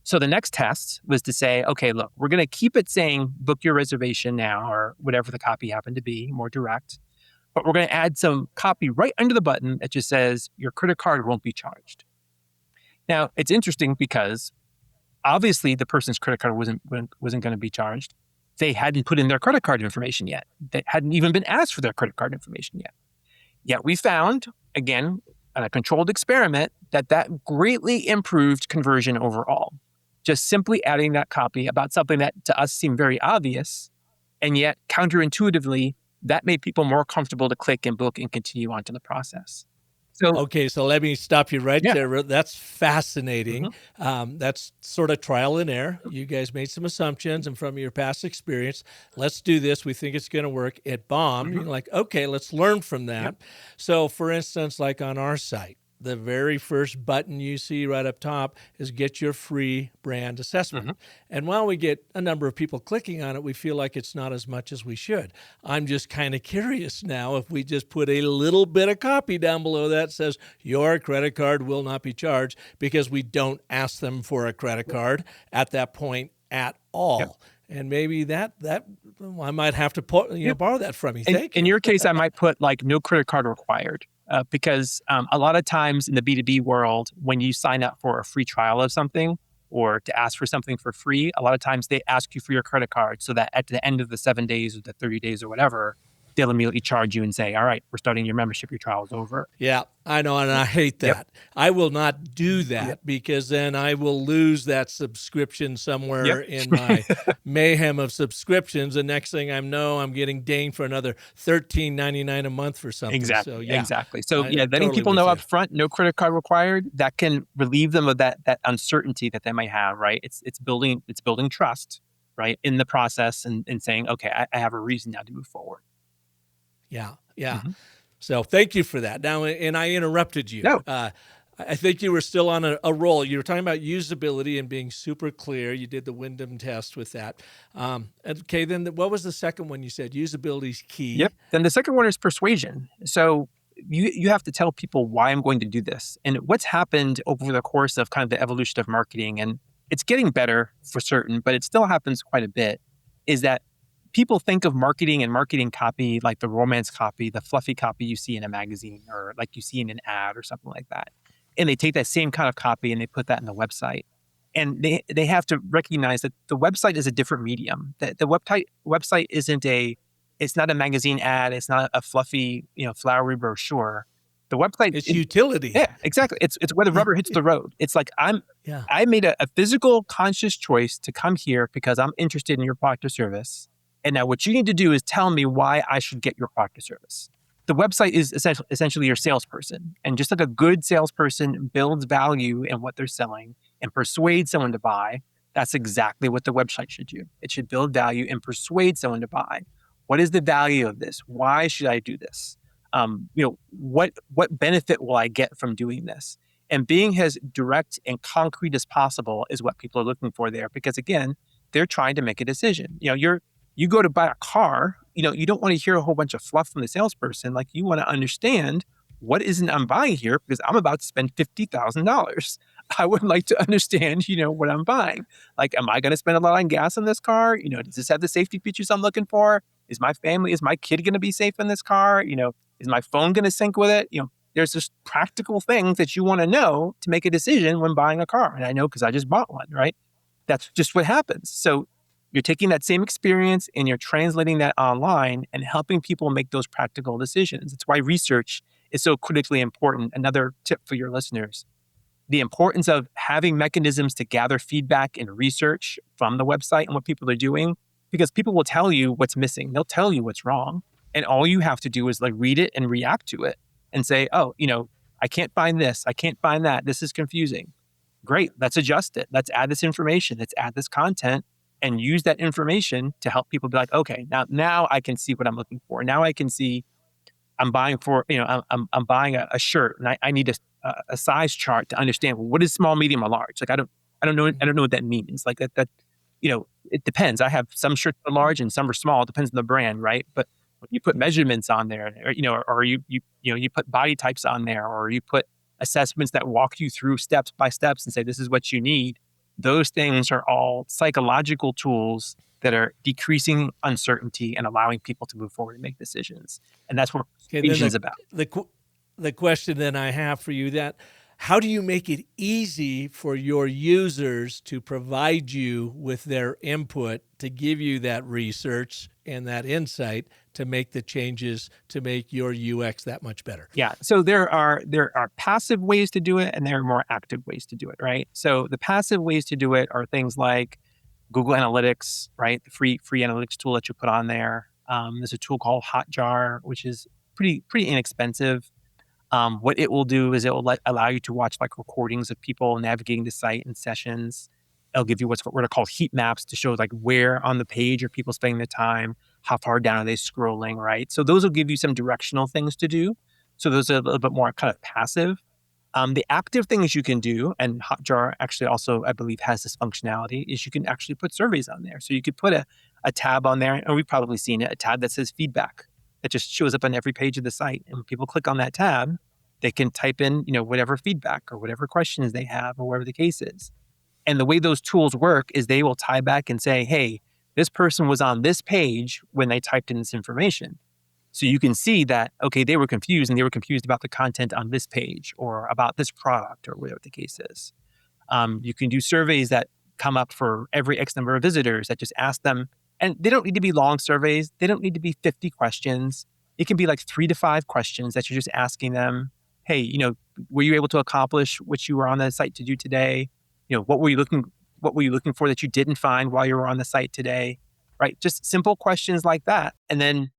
So the next test was to say, okay, look, we're going to keep it saying book your reservation now, or whatever the copy happened to be, more direct. But we're going to add some copy right under the button that just says your credit card won't be charged. Now, it's interesting because obviously the person's credit card wasn't going to be charged. They hadn't put in their credit card information yet. They hadn't even been asked for their credit card information yet. Yet we found, again, in a controlled experiment, that greatly improved conversion overall. Just simply adding that copy about something that to us seemed very obvious, and yet counterintuitively, that made people more comfortable to click and book and continue on to the process. Okay, so let me stop you right Yeah. there. That's fascinating. That's sort of trial and error. You guys made some assumptions, and from your past experience, let's do this. We think it's going to work. It bombed. You're like, okay, let's learn from that. Yep. So, for instance, like on our site, the very first button you see right up top is get your free brand assessment. And while we get a number of people clicking on it, we feel like it's not as much as we should. I'm just kind of curious now if we just put a little bit of copy down below that says your credit card will not be charged, because we don't ask them for a credit card at that point at all. Yep. And maybe that I might have to borrow that from you. Thank you. In your case, I might put like no credit card required. Because a lot of times in the B2B world, when you sign up for a free trial of something or to ask for something for free, a lot of times they ask you for your credit card so that at the end of the 7 days or the 30 days or whatever, they'll immediately charge you and say, all right, we're starting your membership. Your trial is over. Yeah, I know. And I hate that. Yep. I will not do that because then I will lose that subscription somewhere in my mayhem of subscriptions. The next thing I know, I'm getting dinged for another $13.99 a month for something. Exactly. So, Exactly. So letting totally people with know you. up front, no credit card required, that can relieve them of that uncertainty that they might have, right? It's building trust, right, in the process and saying, okay, I have a reason now to move forward. Yeah. So thank you for that. Now, and I interrupted you. No. I think you were still on a roll. You were talking about usability and being super clear. You did the Wyndham test with that. Okay, then what was the second one you said? Usability is key. Yep. Then the second one is persuasion. So you have to tell people why I'm going to do this. And what's happened over the course of kind of the evolution of marketing, and it's getting better for certain, but it still happens quite a bit, is that people think of marketing and marketing copy like the romance copy, the fluffy copy you see in a magazine or like you see in an ad or something like that. And they take that same kind of copy and they put that in the website. And they have to recognize that the website is a different medium. The website it's not a magazine ad. It's not a fluffy, flowery brochure. The website, it's utility. Yeah, exactly. It's where the rubber hits the road. It's like I made a physical conscious choice to come here because I'm interested in your product or service. And now what you need to do is tell me why I should get your product or service. The website is essentially your salesperson. And just like a good salesperson builds value in what they're selling and persuades someone to buy, that's exactly what the website should do. It should build value and persuade someone to buy. What is the value of this? Why should I do this? What benefit will I get from doing this? And being as direct and concrete as possible is what people are looking for there. Because again, they're trying to make a decision. You go to buy a car, you don't want to hear a whole bunch of fluff from the salesperson. Like, you want to understand what isn't I'm buying here because I'm about to spend $50,000. I would like to understand, what I'm buying. Like, am I going to spend a lot on gas on this car? Does this have the safety features I'm looking for? Is my kid going to be safe in this car? Is my phone going to sync with it? There's just practical things that you want to know to make a decision when buying a car. And I know because I just bought one, right? That's just what happens. So you're taking that same experience and you're translating that online and helping people make those practical decisions. It's why research is so critically important. Another tip for your listeners, the importance of having mechanisms to gather feedback and research from the website and what people are doing, because people will tell you what's missing. They'll tell you what's wrong. And all you have to do is read it and react to it and say, oh, I can't find this. I can't find that. This is confusing. Great. Let's adjust it. Let's add this information. Let's add this content. and use that information to help people be like, okay, now I can see what I'm looking for. Now I can see I'm buying for, I'm buying a shirt, and I need a size chart to understand, well, what is small, medium, or large. Like I don't know what that means. Like that it depends. I have some shirts are large and some are small. It depends on the brand, right? But when you put measurements on there, or you put body types on there, or you put assessments that walk you through steps by steps and say this is what you need. Those things are all psychological tools that are decreasing uncertainty and allowing people to move forward and make decisions. And that's what Okay, then persuasion is about. the question then I have for you, that how do you make it easy for your users to provide you with their input, to give you that research and that insight to make the changes to make your UX that much better? Yeah. So there are passive ways to do it, and there are more active ways to do it, right? So the passive ways to do it are things like Google Analytics, right? The free analytics tool that you put on there. There's a tool called Hotjar, which is pretty inexpensive. What it will do is it will allow you to watch like recordings of people navigating the site and sessions. It'll give you what are called heat maps to show like where on the page are people spending their time, how far down are they scrolling, right? So those will give you some directional things to do. So those are a little bit more kind of passive. The active things you can do, and Hotjar actually also, I believe, has this functionality, is you can actually put surveys on there. So you could put a tab on there, and we've probably seen it, a tab that says feedback that just shows up on every page of the site. And when people click on that tab, they can type in, whatever feedback or whatever questions they have or whatever the case is. And the way those tools work is they will tie back and say, hey, this person was on this page when they typed in this information. So you can see that, okay, they were confused, and they were confused about the content on this page or about this product or whatever the case is. You can do surveys that come up for every X number of visitors that just ask them, and they don't need to be long surveys. They don't need to be 50 questions. It can be like 3 to 5 questions that you're just asking them. Hey, were you able to accomplish what you were on the site to do today? What were you looking for that you didn't find while you were on the site today? Right? Just simple questions like that. And then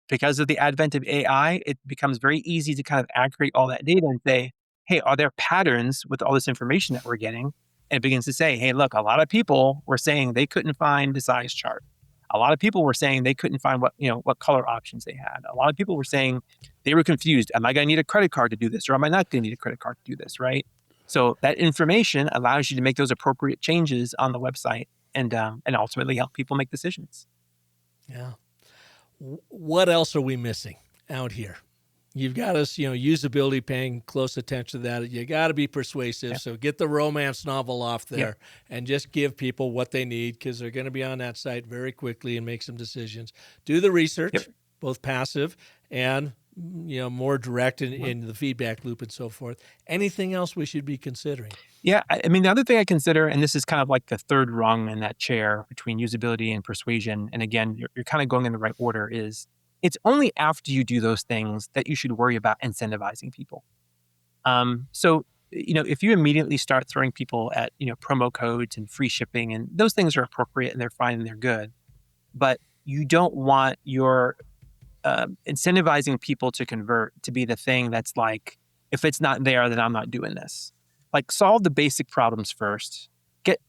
because of the advent of AI, it becomes very easy to kind of aggregate all that data and say, hey, are there patterns with all this information that we're getting? And it begins to say, hey, look, a lot of people were saying they couldn't find the size chart. A lot of people were saying they couldn't find what color options they had. A lot of people were saying they were confused. Am I going to need a credit card to do this, or am I not going to need a credit card to do this, right? So that information allows you to make those appropriate changes on the website and ultimately help people make decisions. Yeah. What else are we missing out here? You've got us, usability, paying close attention to that. You got to be persuasive. Yeah. So get the romance novel off there and just give people what they need, because they're going to be on that site very quickly and make some decisions. Do the research, both passive and more direct in the feedback loop and so forth. Anything else we should be considering? Yeah, I mean, the other thing I consider, and this is kind of like the third rung in that chair between usability and persuasion, and again, you're kind of going in the right order, is it's only after you do those things that you should worry about incentivizing people. So, if you immediately start throwing people at, promo codes and free shipping, and those things are appropriate and they're fine and they're good, but you don't want your incentivizing people to convert to be the thing that's like, if it's not there, then I'm not doing this. Like, solve the basic problems first.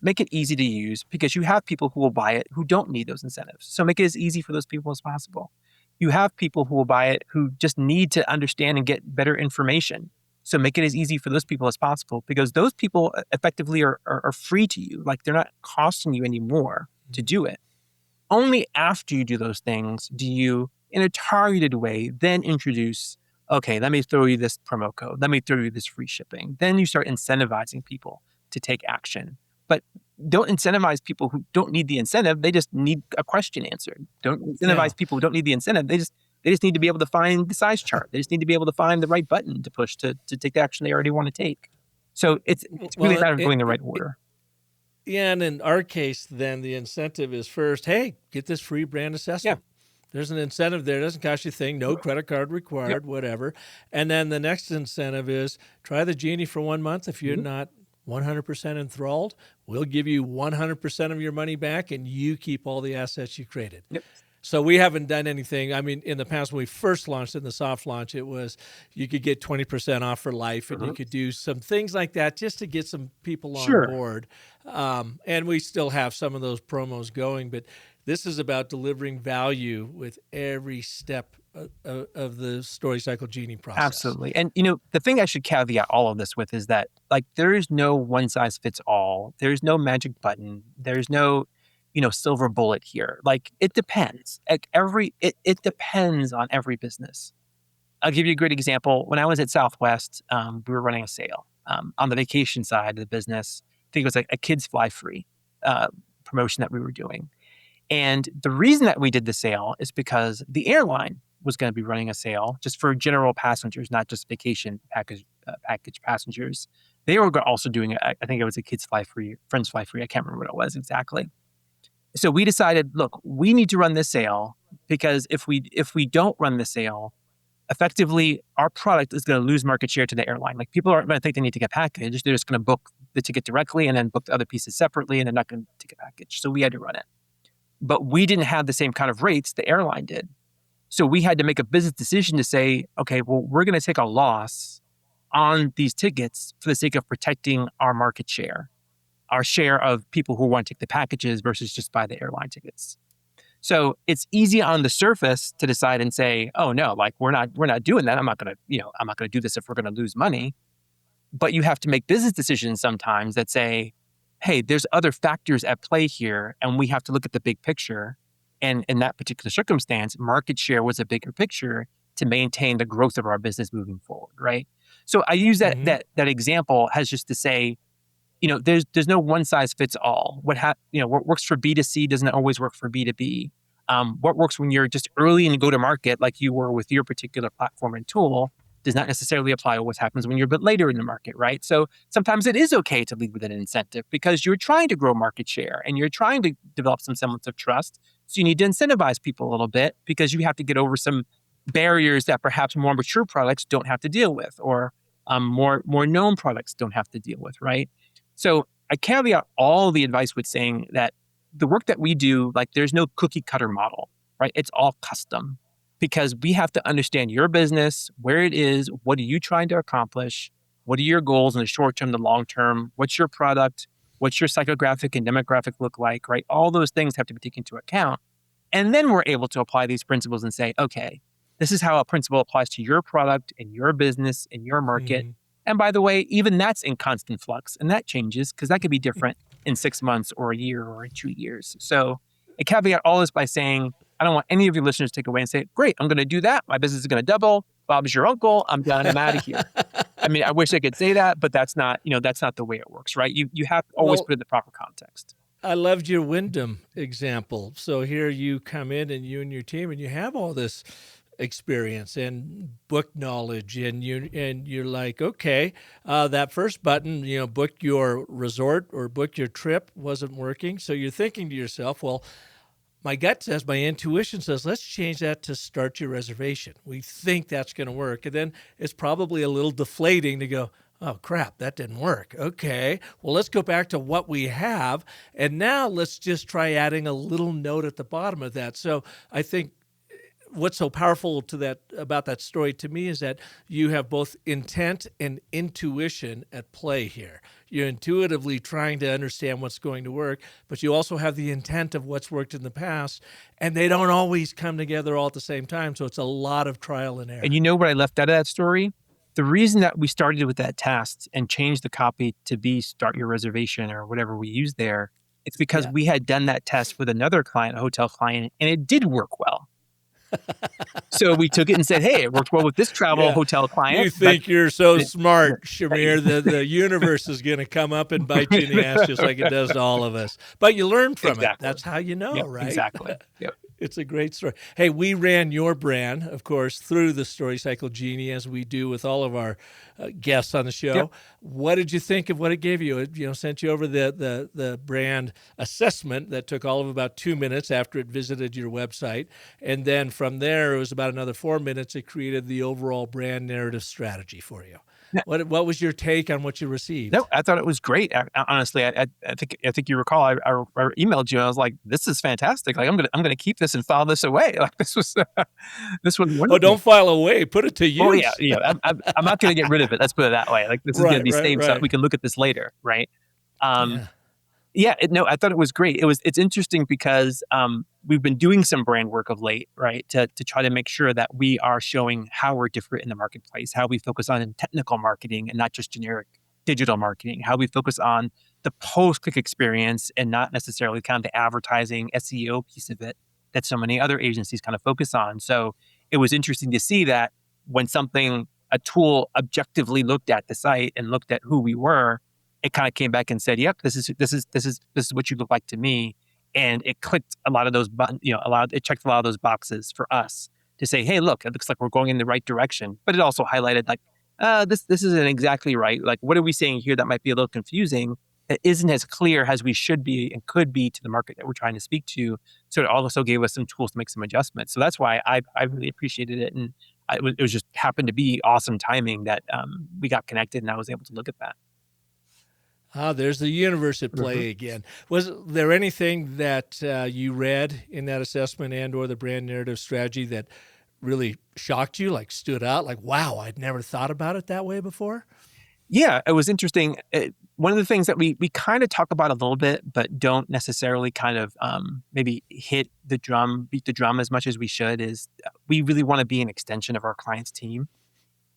Make it easy to use, because you have people who will buy it who don't need those incentives. So make it as easy for those people as possible. You have people who will buy it who just need to understand and get better information. So make it as easy for those people as possible, because those people effectively are free to you. Like, they're not costing you any more to do it. Only after you do those things do you, in a targeted way, then introduce, okay, let me throw you this promo code. Let me throw you this free shipping. Then you start incentivizing people to take action. But don't incentivize people who don't need the incentive. They just need a question answered. Don't incentivize people who don't need the incentive. They just need to be able to find the size chart. They just need to be able to find the right button to push to take the action they already want to take. So it's really a matter of going in the right order. Yeah, and in our case, then the incentive is first, hey, get this free brand assessment. Yeah. There's an incentive there. It doesn't cost you a thing. No credit card required, whatever. And then the next incentive is try the Genie for 1 month. If you're not 100% enthralled, we'll give you 100% of your money back, and you keep all the assets you created. So we haven't done anything. I mean, in the past, when we first launched in the soft launch, it was you could get 20% off for life, and you Mhm. could do some things like that just to get some people on Sure. board. And we still have some of those promos going, but this is about delivering value with every step of the Story Cycle Genie process. Absolutely. And, the thing I should caveat all of this with is that, like, there is no one size fits all. There's no magic button. There's no, silver bullet here. Like, it depends. Like, it depends on every business. I'll give you a great example. When I was at Southwest, we were running a sale on the vacation side of the business. I think it was like a kids fly free uh, promotion that we were doing. And the reason that we did the sale is because the airline was going to be running a sale just for general passengers, not just vacation package passengers. They were also doing, I think it was a kids fly free, friends fly free. I can't remember what it was exactly. So we decided, look, we need to run this sale because if we don't run the sale, effectively our product is going to lose market share to the airline. Like, people aren't going to think they need to get packaged. They're just going to book the ticket directly and then book the other pieces separately, and they're not going to take a package. So we had to run it. But we didn't have the same kind of rates the airline did. So we had to make a business decision to say, okay, well, we're going to take a loss on these tickets for the sake of protecting our market share, our share of people who want to take the packages versus just buy the airline tickets. So it's easy on the surface to decide and say, oh no, like we're not doing that. I'm not going to, I'm not going to do this if we're going to lose money. But you have to make business decisions sometimes that say, hey, there's other factors at play here, and we have to look at the big picture. And in that particular circumstance, market share was a bigger picture to maintain the growth of our business moving forward, right? So I use that Mm-hmm. that example as just to say, there's no one size fits all. What works for B2C doesn't always work for B2B. What works when you're just early in go to market, like you were with your particular platform and tool, does not necessarily apply to what happens when you're a bit later in the market, right? So sometimes it is okay to lead with an incentive because you're trying to grow market share and you're trying to develop some semblance of trust. So you need to incentivize people a little bit because you have to get over some barriers that perhaps more mature products don't have to deal with, or more known products don't have to deal with, right? So I caveat all the advice with saying that the work that we do, like, there's no cookie cutter model, right? It's all custom because we have to understand your business, where it is, what are you trying to accomplish, what are your goals in the short term, the long term, what's your product, what's your psychographic and demographic look like, right? All those things have to be taken into account. And then we're able to apply these principles and say, okay, this is how a principle applies to your product and your business and your market. Mm-hmm. And by the way, even that's in constant flux, and that changes because that could be different in 6 months or a year or 2 years. So I caveat all this by saying, I don't want any of your listeners to take away and say, great, I'm going to do that. My business is going to double. Bob's your uncle. I'm done. I'm out of here. I mean, I wish I could say that, but that's not the way it works, right? You have to always Well, put it in the proper context. I loved your Wyndham example. So here you come in and you and your team and you have all this experience and book knowledge and you're like, okay, that first button, book your resort or book your trip wasn't working. So you're thinking to yourself, well, my gut says, my intuition says, let's change that to start your reservation. We think that's going to work. And then it's probably a little deflating to go, oh, crap, that didn't work. Okay, well, let's go back to what we have. And now let's just try adding a little note at the bottom of that. So I think what's so powerful about that story to me is that you have both intent and intuition at play here. You're intuitively trying to understand what's going to work, but you also have the intent of what's worked in the past, and they don't always come together all at the same time. So it's a lot of trial and error. And you know what I left out of that story? The reason that we started with that task and changed the copy to be start your reservation or whatever we used there, it's because we had done that test with another client, a hotel client, and it did work well. So we took it and said, hey, it worked well with this travel hotel client. You think you're so smart, Shamir. The universe is going to come up and bite you in the ass just like it does to all of us. But you learn from it. That's how you know, right? Exactly. Yep. It's a great story. Hey, we ran your brand, of course, through the Story Cycle Genie, as we do with all of our guests on the show. Yep. What did you think of what it gave you? It sent you over the brand assessment that took all of about 2 minutes after it visited your website. And then from there, it was about another 4 minutes. It created the overall brand narrative strategy for you. What was your take on what you received? No, I thought it was great. Honestly, I think you recall I emailed you and I was like, "This is fantastic! Like I'm gonna keep this and file this away. Like this was this was Oh, wonderful." don't file away. Put it to Oh yeah, use. yeah. I'm not gonna get rid of it. Let's put it that way. Like this is gonna Right, be right, saved so right. we can look at this later, right? Um, Yeah. Yeah, no, I thought it was great. It's interesting because we've been doing some brand work of late, right? To try to make sure that we are showing how we're different in the marketplace, how we focus on technical marketing and not just generic digital marketing, how we focus on the post-click experience and not necessarily kind of the advertising SEO piece of it that so many other agencies kind of focus on. So it was interesting to see that when a tool objectively looked at the site and looked at who we were, it kind of came back and said, "Yep, this is what you look like to me." And it clicked a lot of those buttons, it checked a lot of those boxes for us to say, "Hey, look, it looks like we're going in the right direction." But it also highlighted like, this isn't exactly right. Like, what are we saying here that might be a little confusing? That isn't as clear as we should be and could be to the market that we're trying to speak to. So it also gave us some tools to make some adjustments. So that's why I really appreciated it, and it was just happened to be awesome timing that we got connected and I was able to look at that. Ah, there's the universe at Mhm. play again. Was there anything that you read in that assessment and/or the brand narrative strategy that really shocked you, like stood out, like, wow, I'd never thought about it that way before? Yeah, it was interesting. One of the things that we kind of talk about a little bit, but don't necessarily kind of maybe beat the drum as much as we should is we really want to be an extension of our client's team.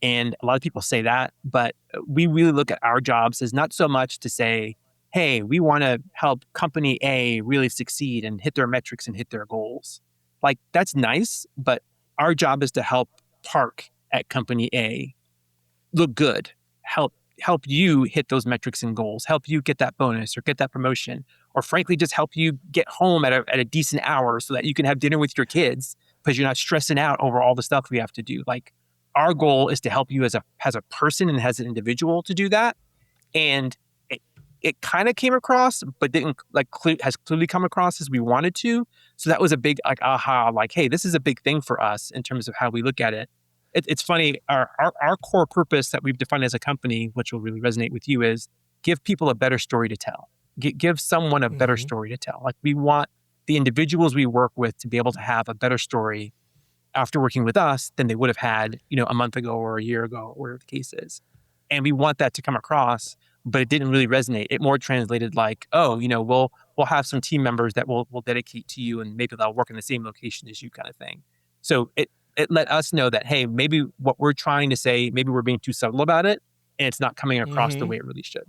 And a lot of people say that, but we really look at our jobs as not so much to say, hey, we want to help company A really succeed and hit their metrics and hit their goals. Like, that's nice, but our job is to help Park at company A look good, help you hit those metrics and goals, help you get that bonus or get that promotion, or frankly, just help you get home at a decent hour so that you can have dinner with your kids because you're not stressing out over all the stuff we have to do. Like our goal is to help you as a person and as an individual to do that. And it kind of came across, but didn't has clearly come across as we wanted to. So that was a big like aha, like, hey, this is a big thing for us in terms of how we look at it. It's funny, our core purpose that we've defined as a company, which will really resonate with you, is give people a better story to tell. Give someone a better Hmm. story to tell. Like we want the individuals we work with to be able to have a better story after working with us than they would have had, a month ago or a year ago, or whatever the case is. And we want that to come across, but it didn't really resonate. It more translated like, oh, we'll have some team members that we'll dedicate to you and maybe they'll work in the same location as you kind of thing. So it let us know that, hey, maybe what we're trying to say, maybe we're being too subtle about it and it's not coming across the Hmm. way it really should.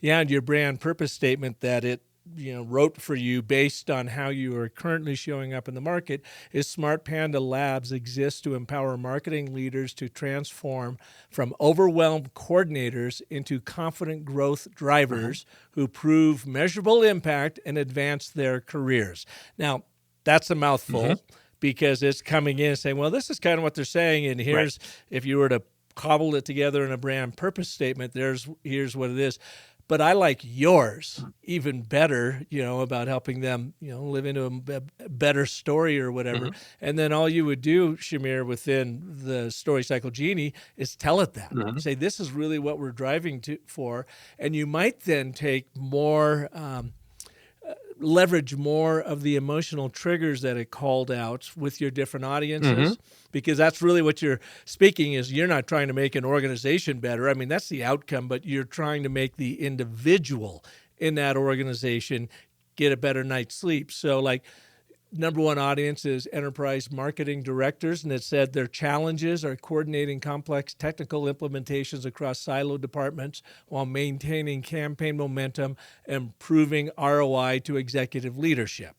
Yeah, and your brand purpose statement that it wrote for you based on how you are currently showing up in the market is Smart Panda Labs exists to empower marketing leaders to transform from overwhelmed coordinators into confident growth Uh-huh. drivers who prove measurable impact and advance their careers. Now, that's a Hmm. mouthful because it's coming in and saying, well, this is kind of what they're saying, and Right. here's if you were to cobble it together in a brand purpose statement, here's what it is. But I like yours even better, about helping them, live into a better story or whatever. Hmm. And then all you would do, Shamir, within the Story Cycle Genie is tell it that. Hmm. Say, this is really what we're driving for. And you might then take more, leverage more of the emotional triggers that it called out with your different Hmm. audiences, because that's really what you're speaking is you're not trying to make an organization better. I mean, that's the outcome, but you're trying to make the individual in that organization get a better night's sleep. So like number one audience is enterprise marketing directors, and it said their challenges are coordinating complex technical implementations across siloed departments while maintaining campaign momentum and improving ROI to executive leadership.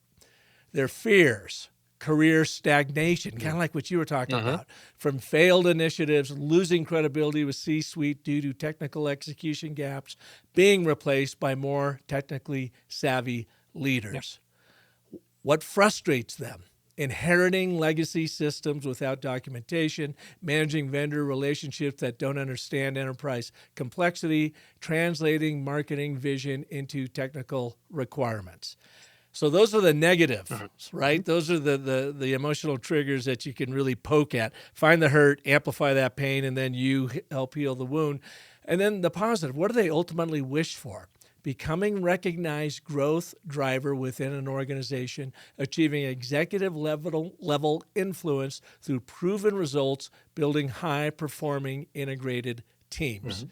Their fears, career stagnation, kind of like what you were talking Hmm. about, from failed initiatives, losing credibility with C-suite due to technical execution gaps, being replaced by more technically savvy Yeah. leaders. What frustrates them? Inheriting legacy systems without documentation, managing vendor relationships that don't understand enterprise complexity, translating marketing vision into technical requirements. So those are the negatives, Mhm. right? Those are the emotional triggers that you can really poke at. Find the hurt, amplify that pain, and then you help heal the wound. And then the positive, what do they ultimately wish for? Becoming recognized growth driver within an organization, achieving executive level influence through proven results, building high-performing integrated teams. Mhm.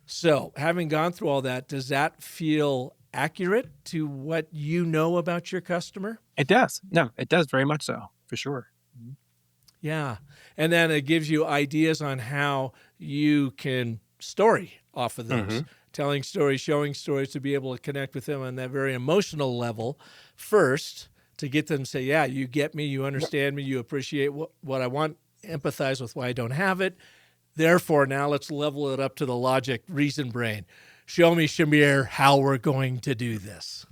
So, having gone through all that, does that feel accurate to what you know about your customer? It does. No, it does very much so, for sure. Mhm. Yeah. And then it gives you ideas on how you can story off of those, Mhm. telling stories, showing stories to be able to connect with them on that very emotional level first to get them to say, yeah, you get me, you Yep. understand me, you appreciate what I want, empathize with why I don't have it. Therefore, now let's level it up to the logic reason brain. Show me, Shamir, how we're going to do this.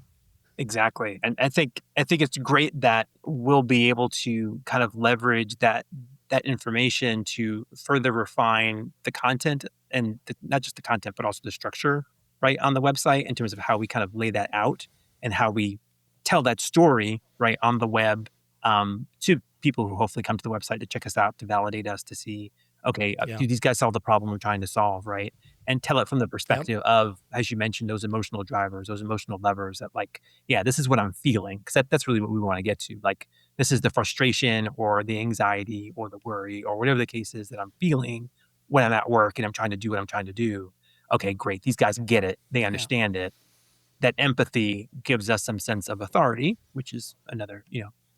Exactly. And I think it's great that we'll be able to kind of leverage that information to further refine the content and not just the content, but also the structure, right, on the website in terms of how we kind of lay that out and how we tell that story, right, on the web, to people who hopefully come to the website to check us out, to validate us, to see, okay, Yeah. do these guys solve the problem we're trying to solve, right? And tell it from the Yep. perspective of, as you mentioned, those emotional drivers, those emotional levers that, like, yeah, this is what I'm feeling. Cause that's really what we want to get to. Like, this is the frustration or the anxiety or the worry or whatever the case is that I'm feeling when I'm at work and I'm trying to do what I'm trying to do. Okay, great. These guys get it. They Yeah. understand it. That empathy gives us some sense of authority, which is another,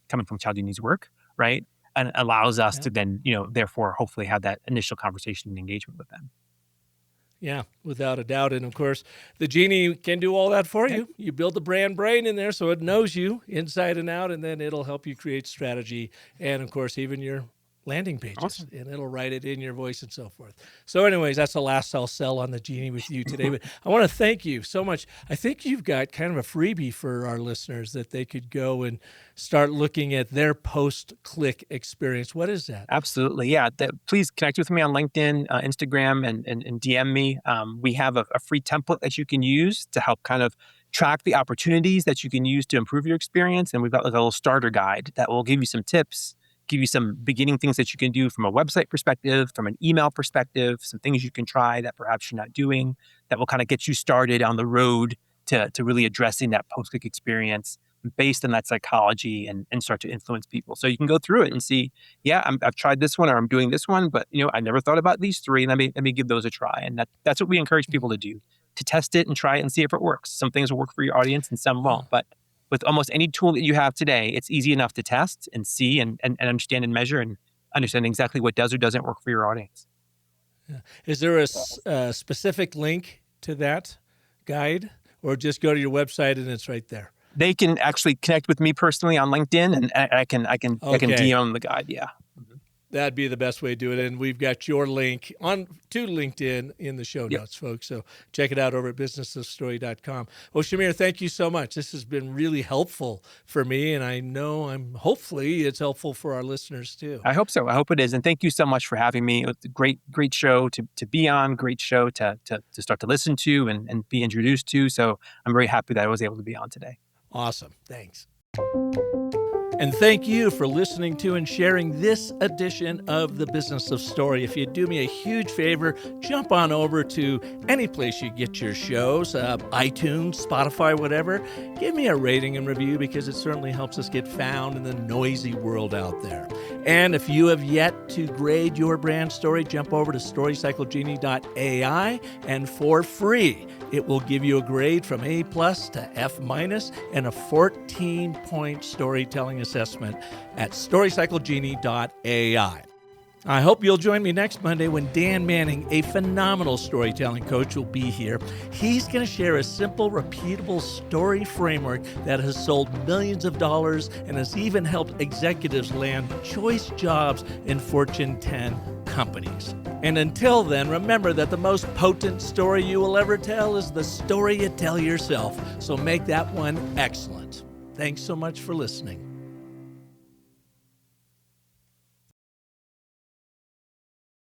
coming from Cialdini's work, right? And allows us Yeah. to then, therefore, hopefully have that initial conversation and engagement with them. Yeah, without a doubt. And of course, the Genie can do all that for Yeah. you. You build the brand brain in there so it knows you inside and out, and then it'll help you create strategy and, of course, even your landing pages, Awesome. and it'll write it in your voice and so forth. So, anyways, that's the last I'll sell on the Genie with you today. But I want to thank you so much. I think you've got kind of a freebie for our listeners that they could go and start looking at their post-click experience. What is that? Absolutely. Yeah. Please connect with me on LinkedIn, Instagram, and DM me. We have a free template that you can use to help kind of track the opportunities that you can use to improve your experience. And we've got like a little starter guide that will give you some tips, give you some beginning things that you can do from a website perspective, from an email perspective, some things you can try that perhaps you're not doing that will kind of get you started on the road to really addressing that post-click experience based on that psychology and start to influence people. So you can go through it and see, yeah, I've tried this one or I'm doing this one, but I never thought about these three. Let me give those a try. And that's what we encourage people to do, to test it and try it and see if it works. Some things will work for your audience and some won't. Oh, But with almost any tool that you have today, it's easy enough to test and see and understand and measure and understand exactly what does or doesn't work for your audience. yeah. Is there a specific link to that guide, or just go to your website and it's right there? They can actually connect with me personally on LinkedIn, and I can Okay. DM them the guide. Yeah. Mhm. That'd be the best way to do it. And we've got your link on to LinkedIn in the show Yep. notes, folks. So check it out over at businessofstory.com. Well, Shamir, thank you so much. This has been really helpful for me. And I know hopefully it's helpful for our listeners too. I hope so. I hope it is. And thank you so much for having me. It was a great show to be on, great show to start to listen to and be introduced to. So I'm very happy that I was able to be on today. Awesome. Thanks. And thank you for listening to and sharing this edition of The Business of Story. If you'd do me a huge favor, jump on over to any place you get your shows, iTunes, Spotify, whatever. Give me a rating and review because it certainly helps us get found in the noisy world out there. And if you have yet to grade your brand story, jump over to StoryCycleGenie.ai, and for free, it will give you a grade from A+ to F- and a 14-point storytelling assessment at StoryCycleGenie.ai. I hope you'll join me next Monday when Dan Manning, a phenomenal storytelling coach, will be here. He's going to share a simple, repeatable story framework that has sold millions of dollars and has even helped executives land choice jobs in Fortune 10 companies. And until then, remember that the most potent story you will ever tell is the story you tell yourself. So make that one excellent. Thanks so much for listening.